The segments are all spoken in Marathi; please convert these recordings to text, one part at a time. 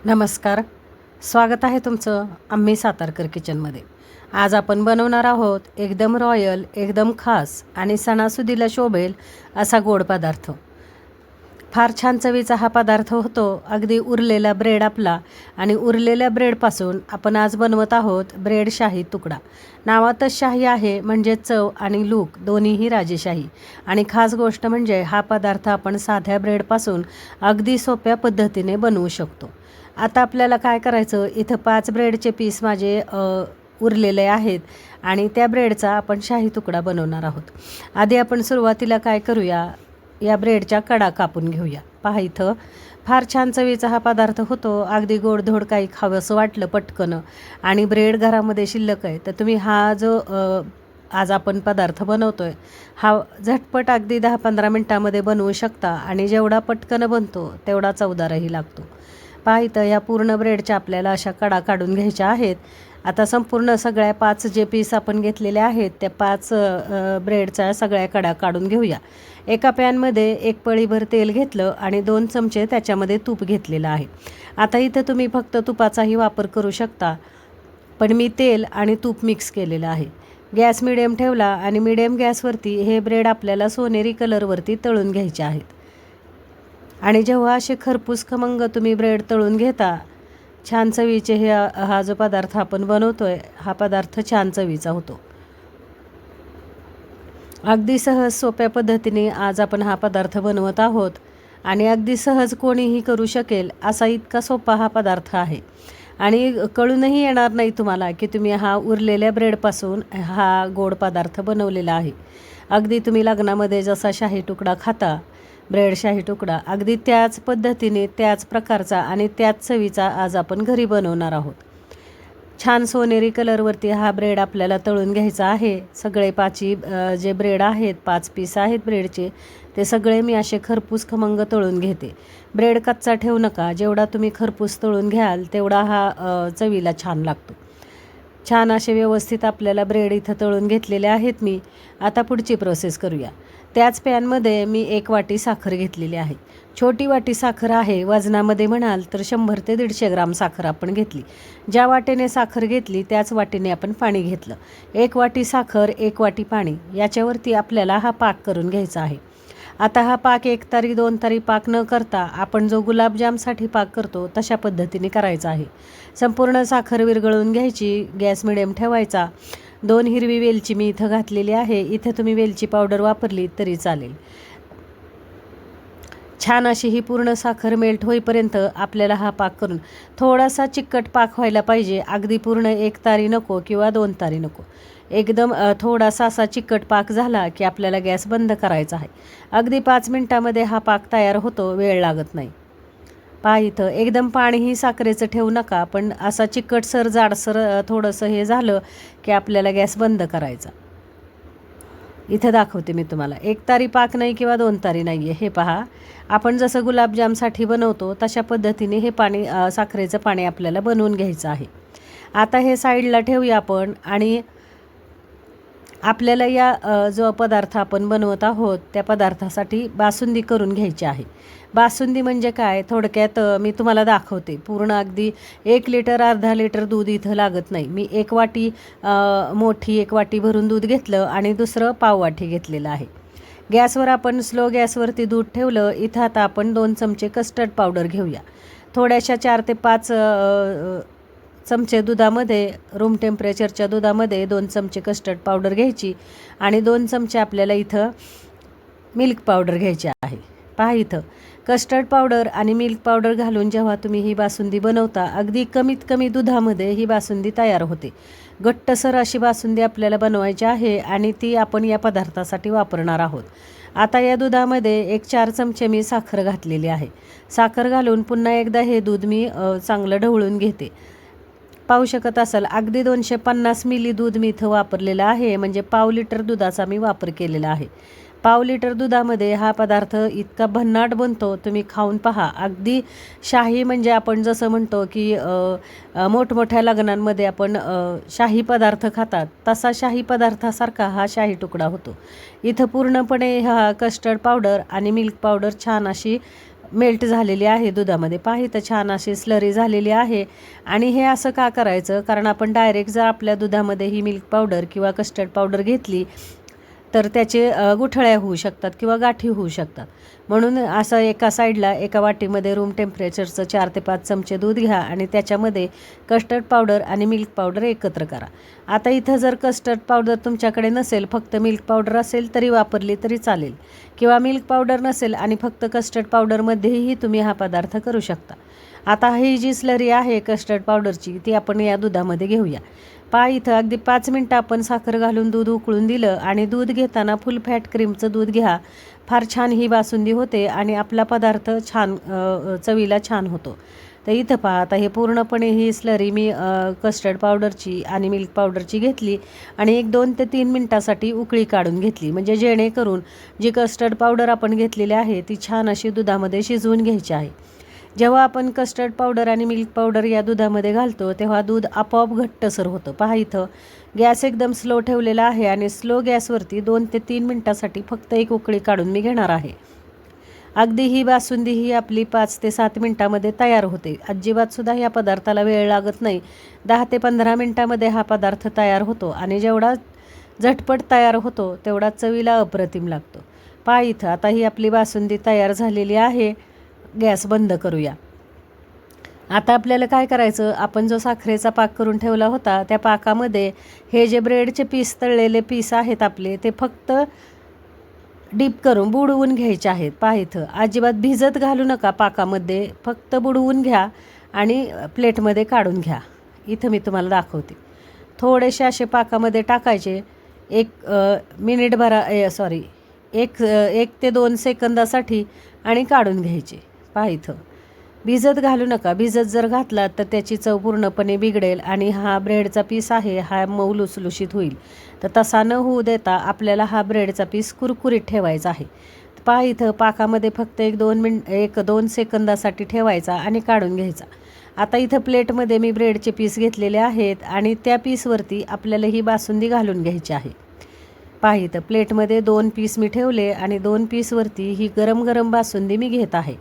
नमस्कार. स्वागत आहे तुमचं आम्ही सातारकर किचनमध्ये. आज आपण बनवणार आहोत एकदम रॉयल, एकदम खास आणि सणासुदीला शोभेल असा गोड पदार्थ. फार छान चवीचा हा पदार्थ होतो. अगदी उरलेला ब्रेड आपला आणि उरलेल्या ब्रेडपासून आपण आज बनवत आहोत ब्रेड शाही तुकडा. नावातच शाही आहे म्हणजे चव आणि लूक दोन्हीही राजेशाही. आणि खास गोष्ट म्हणजे हा पदार्थ आपण साध्या ब्रेडपासून अगदी सोप्या पद्धतीने बनवू शकतो. आता आपल्याला काय करायचं, इथं 5 ब्रेडचे पीस माझे उरलेले आहेत आणि त्या ब्रेडचा आपण शाही तुकडा बनवणार आहोत. आधी आपण सुरुवातीला काय करूया, या ब्रेडच्या कडा कापून घेऊया. पहा इथं फार छान चवीचा हा पदार्थ होतो. अगदी गोडधोड काही खावंसं वाटलं पटकन आणि ब्रेड घरामध्ये शिल्लक आहे तर तुम्ही हा जो आज आपण पदार्थ बनवतो आहे हा झटपट अगदी 10-15 मिनटामध्ये बनवू शकता आणि जेवढा पटकन बनतो तेवढा चवदारही लागतो. पहा इथं ह्या पूर्ण ब्रेडच्या आपल्याला अशा कडा काढून घ्यायच्या आहेत. आता संपूर्ण सगळ्या 5 जे पीस आपण घेतलेले आहेत त्या 5 ब्रेडच्या सगळ्या कडा काढून घेऊया. एका पॅनमध्ये 1 पळीभर तेल घेतलं आणि 2 चमचे त्याच्यामध्ये तूप घेतलेलं आहे. आता इथं तुम्ही फक्त तुपाचाही वापर करू शकता, पण मी तेल आणि तूप मिक्स केलेलं आहे. गॅस मिडियम ठेवला आणि मिडियम गॅसवरती हे ब्रेड आपल्याला सोनेरी कलरवरती तळून घ्यायचे आहेत. आणि जेव्हा असे खरपूस खमंग तुम्ही ब्रेड तळून घेता, छान चवीचे हा जो पदार्थ आपण बनवतो आहे हा पदार्थ छान चवीचा होतो. अगदी सहज सोप्या पद्धतीने आज आपण हा पदार्थ बनवत आहोत आणि अगदी सहज कोणीही करू शकेल असा इतका सोपा हा पदार्थ आहे. आणि कळूनही येणार नाही तुम्हाला की तुम्ही हा उरलेल्या ब्रेडपासून हा गोड पदार्थ बनवलेला आहे. अगदी तुम्ही लग्नामध्ये जसा शाही तुकडा खाता, ब्रेड शाही तुकडा, अगदी त्याच पद्धतीने त्याच प्रकारचा आणि त्याच चवीचा आज आपण घरी बनवणार आहोत. छान सोनेरी कलरवरती हा ब्रेड आपल्याला तळून घ्यायचा आहे. सगळे 5 जे ब्रेड आहेत, 5 पीस आहेत ब्रेडचे, ते सगळे मी असे खरपूस खमंग तळून घेते. ब्रेड कच्चा ठेवू नका. जेवढा तुम्ही खरपूस तळून घ्याल तेवढा हा चवीला छान लागतो. छान असे व्यवस्थित आपल्याला ब्रेड इथं तळून घेतलेले आहेत मी. आता पुढची प्रोसेस करूया. त्याच पॅनमध्ये मी 1 वाटी साखर घेतलेली आहे. छोटी वाटी साखर आहे. वजनामध्ये म्हणाल तर 100 ते 150 ग्राम साखर आपण घेतली. ज्या वाटेने साखर घेतली त्याच वाटेने आपण पाणी घेतलं. 1 वाटी साखर, 1 वाटी पाणी, याच्यावरती आपल्याला हा पाक करून घ्यायचा आहे. आता हा पाक 1 तारी 2 तारी पाक न करता आपण जो गुलाबजामसाठी पाक करतो तशा पद्धतीने करायचा आहे. संपूर्ण साखर विरघळून घ्यायची. गॅस मिडियम ठेवायचा. 2 हिरवी वेलची मी इथं घातलेली आहे. इथं तुम्ही वेलची पावडर वापरली तरी चालेल. छान अशी ही पूर्ण साखर मेल्ट होईपर्यंत आपल्याला हा पाक करून, थोडासा चिकट पाक व्हायला पाहिजे. अगदी पूर्ण 1 तारी नको किंवा 2 तारी नको. एकदम थोडासा असा चिकट पाक झाला की आपल्याला गॅस बंद करायचा आहे. अगदी 5 मिनटामध्ये हा पाक तयार होतो, वेळ लागत नाही. पहा इथं एकदम पाणीही साखरेचं ठेवू नका, पण असा चिकटसर जाडसर थोडंसं हे झालं की आपल्याला गॅस बंद करायचा. इथं दाखवते मी तुम्हाला. 1 तारी पाक नाही किंवा 2 तारी नाही आहे. हे पहा, आपण जसं गुलाबजामसाठी बनवतो तशा पद्धतीने हे पाणी साखरेचं पाणी आपल्याला बनवून घ्यायचं आहे. आता हे साईडला ठेवूया आपण आणि आपल्याला या जो पदार्थ आपण बनवत आहोत त्या पदार्थासाठी बासुंदी करून घ्यायची आहे. बासुंदी म्हणजे काय, थोडक्यात मी तुम्हाला दाखवते. पूर्ण अगदी 1 लिटर अर्धा लिटर दूध इथं लागत नाही. मी 1 वाटी मोठी 1 वाटी भरून दूध घेतलं आणि दुसरं पाववाटी घेतलेलं आहे. गॅसवर आपण स्लो गॅसवरती दूध ठेवलं. इथं आता आपण 2 चमचे कस्टर्ड पावडर घेऊया. थोड्याशा 4 ते 5 चमचे दुधामध्ये, रूम टेम्परेचरच्या दुधामध्ये 2 चमचे कस्टर्ड पावडर घ्यायची आणि 2 चमचे आपल्याला इथं मिल्क पावडर घ्यायची आहे. पहा इथं कस्टर्ड पावडर आणि मिल्क पावडर घालून जेव्हा तुम्ही ही बासुंदी बनवता, अगदी कमीत कमी दुधामध्ये ही बासुंदी तयार होते. घट्टसर अशी बासुंदी आपल्याला बनवायची आहे आणि ती आपण या पदार्थासाठी वापरणार आहोत. आता या दुधामध्ये 1-4 चमचे मी साखर घातलेली आहे. साखर घालून पुन्हा एकदा हे दूध मी चांगलं ढवळून घेते. पाहू शकत असाल अगदी 250 मिली दूध मी इथं वापरलेलं आहे, म्हणजे पाव लिटर दुधाचा मी वापर केलेला आहे. पाव लिटर दुधामध्ये हा पदार्थ इतका भन्नाट बनतो, तुम्ही खाऊन पहा. अगदी शाही, म्हणजे आपण जसं म्हणतो की मोठमोठ्या लग्नांमध्ये आपण शाही पदार्थ खातात तसा शाही पदार्थासारखा हा शाही तुकडा होतो. इथं पूर्णपणे हा कस्टर्ड पावडर आणि मिल्क पावडर छान अशी मेल्ट झालेली आहे दुधामध्ये. पाही तर छान अशी स्लरी झालेली आहे. आणि हे असं का करायचं, कारण आपण डायरेक्ट जर आपल्या दुधामध्ये ही मिल्क पावडर किंवा कस्टर्ड पावडर घेतली तर त्याचे गुठळ्या होऊ शकतात किंवा गाठी होऊ शकतात. म्हणून असं एका साईडला एका वाटीमध्ये रूम टेम्परेचरचं 4 ते 5 चमचे दूध घ्या आणि त्याच्यामध्ये कस्टर्ड पावडर आणि मिल्क पावडर एकत्र करा. आता इथं जर कस्टर्ड पावडर तुमच्याकडे नसेल, फक्त मिल्क पावडर असेल तरी वापरली तरी चालेल, किंवा मिल्क पावडर नसेल आणि फक्त कस्टर्ड पावडरमध्येही तुम्ही हा पदार्थ करू शकता. आता ही जी स्लरी आहे कस्टर्ड पावडरची ती आपण या दुधामध्ये घेऊया. इथं अगदी 5 मिनटं आपण साखर घालून दूध उकळून दिलं आणि दूध घेताना फुल फॅट क्रीमचं दूध घ्या. फार छान ही बासुंदी होते आणि आपला पदार्थ छान चवीला छान होतो. तर इथं पहा, आता हे पूर्णपणे ही स्लरी मी कस्टर्ड पावडरची आणि मिल्क पावडरची घेतली आणि 1-2 ते 3 मिनटासाठी उकळी काढून घेतली, म्हणजे जेणेकरून जी कस्टर्ड पावडर आपण घेतलेली आहे ती छान अशी दुधामध्ये शिजवून घ्यायची आहे. जेव्हा आपण कस्टर्ड पावडर आणि मिल्क पावडर या दुधामध्ये घालतो तेव्हा दूध आपोआप घट्टसर होतं. पहा इथं गॅस एकदम स्लो ठेवलेला आहे आणि स्लो गॅसवरती 2 ते 3 मिनटासाठी फक्त एक उकळी काढून मी घेणार आहे. अगदी ही बासुंदी ही आपली 5 ते 7 मिनटामध्ये तयार होते. अजिबातसुद्धा या पदार्थाला वेळ लागत नाही. 10 ते 15 मिनटामध्ये हा पदार्थ तयार होतो आणि जेवढा झटपट तयार होतो तेवढा चवीला अप्रतिम लागतो. पहा इथं आता ही आपली बासुंदी तयार झालेली आहे. गॅस बंद करूया. आता आपल्याला काय करायचं, आपण जो साखरेचा पाक करून ठेवला होता त्या पाकामध्ये हे जे ब्रेडचे पीस, तळलेले पीस आहेत आपले, ते फक्त डीप करून बुडवून घ्यायचे आहेत. पहा इथं अजिबात भिजत घालू नका पाकामध्ये, फक्त बुडवून घ्या आणि प्लेटमध्ये काढून घ्या. इथं मी तुम्हाला दाखवते. थोडेसे असे पाकामध्ये टाकायचे, 1 ते 2 सेकंदासाठी आणि काढून घ्यायचे. पहा इथं भिजत घालू नका. भिजत जर घातला तर त्याची चव पूर्णपणे बिघडेल आणि हा ब्रेडचा पीस आहे हा मऊ लुसलुशीत होईल. तर तसा न होऊ देता आपल्याला हा ब्रेडचा पीस कुरकुरीत ठेवायचा आहे. पहा इथं पाकामध्ये फक्त 1-2 सेकंदासाठी ठेवायचा आणि काढून घ्यायचा. आता इथं प्लेटमध्ये मी ब्रेडचे पीस घेतलेले आहेत आणि त्या पीसवरती आपल्याला ही बासुंदी घालून घ्यायची आहे. पहा इथं प्लेटमध्ये 2 पीस मी ठेवले आणि 2 पीसवरती ही गरम गरम बासुंदी मी घेत आहे.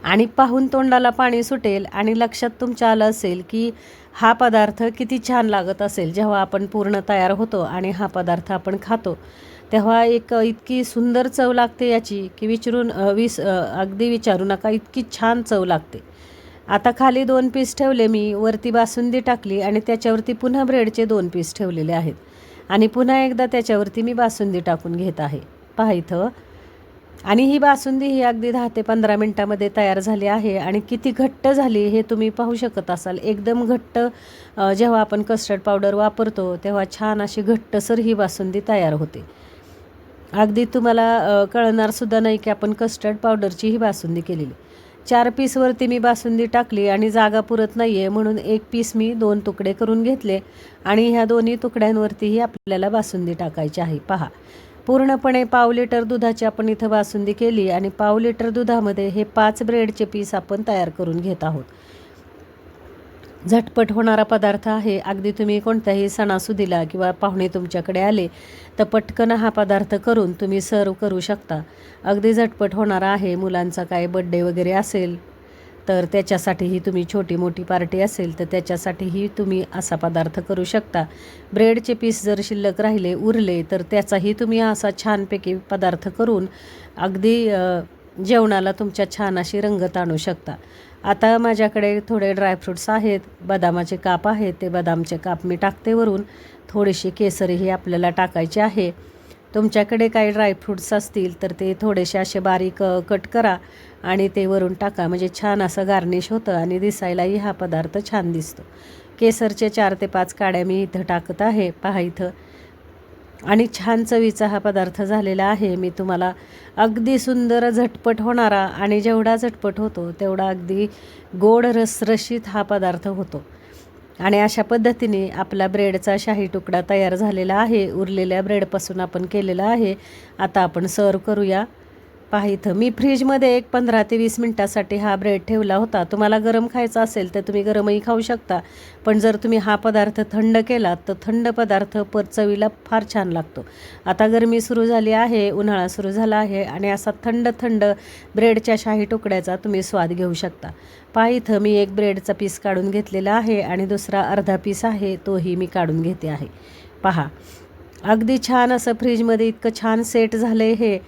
आणि पाहून तोंडाला पाणी सुटेल आणि लक्षात तुमच्या आलं असेल की हा पदार्थ किती छान लागत असेल. जेव्हा आपण पूर्ण तयार होतो आणि हा पदार्थ आपण खातो तेव्हा इतकी सुंदर चव लागते याची की अगदी विचारू नका, इतकी छान चव लागते. आता खाली 2 पीस ठेवले मी, वरती बासुंदी टाकली आणि त्याच्यावरती पुन्हा ब्रेडचे 2 पीस ठेवलेले आहेत आणि पुन्हा एकदा त्याच्यावरती मी बासुंदी टाकून घेत आहे. पहा इथं. आणि ही बासुंदी ही अगदी 10 ते 15 मिनटामध्ये तयार झाली आहे आणि किती घट्ट झाली हे तुम्ही पाहू शकत असाल. एकदम घट्ट, जेव्हा आपण कस्टर्ड पावडर वापरतो तेव्हा छान अशी घट्टसर ही बासुंदी तयार होते. अगदी तुम्हाला कळणारसुद्धा नाही की आपण कस्टर्ड पावडरची ही बासुंदी केलेली. 4 पीसवरती मी बासुंदी टाकली आणि जागा पुरत नाही आहे म्हणून 1 पीस मी 2 तुकडे करून घेतले आणि ह्या दोन्ही तुकड्यांवरतीही आपल्याला बासुंदी टाकायची आहे. पहा, पूर्णपणे पाव लिटर दुधाची आपण इथं बासुंदी केली आणि पाव लिटर दुधामध्ये हे 5 ब्रेडचे पीस आपण तयार करून घेत आहोत. झटपट होणारा पदार्थ आहे. अगदी तुम्ही कोणत्याही सणासुदीला किंवा पाहुणे तुमच्याकडे आले तर पटकन हा पदार्थ करून तुम्ही सर्व करू शकता. अगदी झटपट होणारा आहे. मुलांचा काय बड्डे वगैरे असेल तर त्याच्यासाठीही तुम्ही, छोटी मोठी पार्टी असेल तर त्याच्यासाठीही तुम्ही असा पदार्थ करू शकता. ब्रेडचे पीस जर शिल्लक राहिले, उरले तर त्याचाही तुम्ही असा छानपैकी पदार्थ करून अगदी जेवणाला तुमच्या छान अशी रंगत आणू शकता. आता माझ्याकडे थोडे ड्रायफ्रूट्स आहेत, बदामाचे काप आहेत, ते बदामचे काप मी टाकते वरून. थोडीशी केसरीही आपल्याला टाकायची आहे. तुमच्याकडे काही ड्रायफ्रूट्स असतील तर ते थोडेसे असे बारीक कट करा आणि ते वरून टाका, म्हणजे छान असं गार्निश होतं आणि दिसायलाही हा पदार्थ छान दिसतो. केसरचे 4 ते 5 काड्या मी इथं टाकत आहे. पहा इथं. आणि छान चवीचा हा पदार्थ झालेला आहे. मी तुम्हाला अगदी सुंदर झटपट होणारा आणि जेवढा झटपट होतो तेवढा अगदी गोड रसरशीत हा पदार्थ होतो. आणि अशा पद्धतीने आपला ब्रेडचा शाही तुकडा तयार झालेला आहे. उरलेल्या ब्रेडपासून आपण केलेला आहे. आता आपण सर्व करूया. पहा इथं मी फ्रीजमध्ये एक 15 ते 20 मिनटासाठी हा ब्रेड ठेवला होता. तुम्हाला गरम खायचा असेल तर तुम्ही गरमही खाऊ शकता, पण जर तुम्ही हा पदार्थ थंड केलात तर थंड पदार्थ चवीला फार छान लागतो. आता गरमी सुरू झाली आहे, उन्हाळा सुरू झाला आहे आणि असा थंड थंड ब्रेडच्या शाही तुकड्याचा तुम्ही स्वाद घेऊ शकता. पहा इथं मी एक ब्रेडचा पीस काढून घेतलेला आहे आणि दुसरा अर्धा पीस आहे तोही मी काढून घेते आहे. पहा अगदी छान असं फ्रीजमध्ये इतकं छान सेट झालं आहे. हे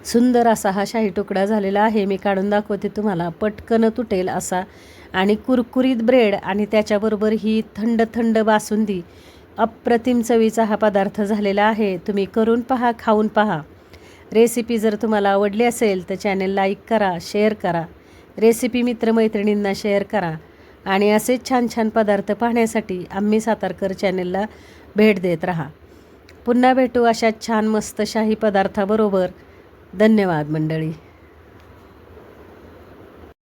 सुंदर असा हा शाही तुकडा झालेला आहे. मी काढून दाखवते तुम्हाला. पटकन तुटेल असा आणि कुरकुरीत ब्रेड आणि त्याच्याबरोबर ही थंड थंड बासुंदी. अप्रतिम चवीचा हा पदार्थ झालेला आहे. तुम्ही करून पहा, खाऊन पहा. रेसिपी जर तुम्हाला आवडली असेल तर चॅनल लाईक करा, शेअर करा. रेसिपी मित्रमैत्रिणींना शेअर करा आणि असेच छान छान पदार्थ पाहण्यासाठी आम्ही सातारकर चॅनलला भेट देत राहा. पुन्हा भेटू अशा छान मस्त शाही पदार्थाबरोबर. धन्यवाद मंडळी.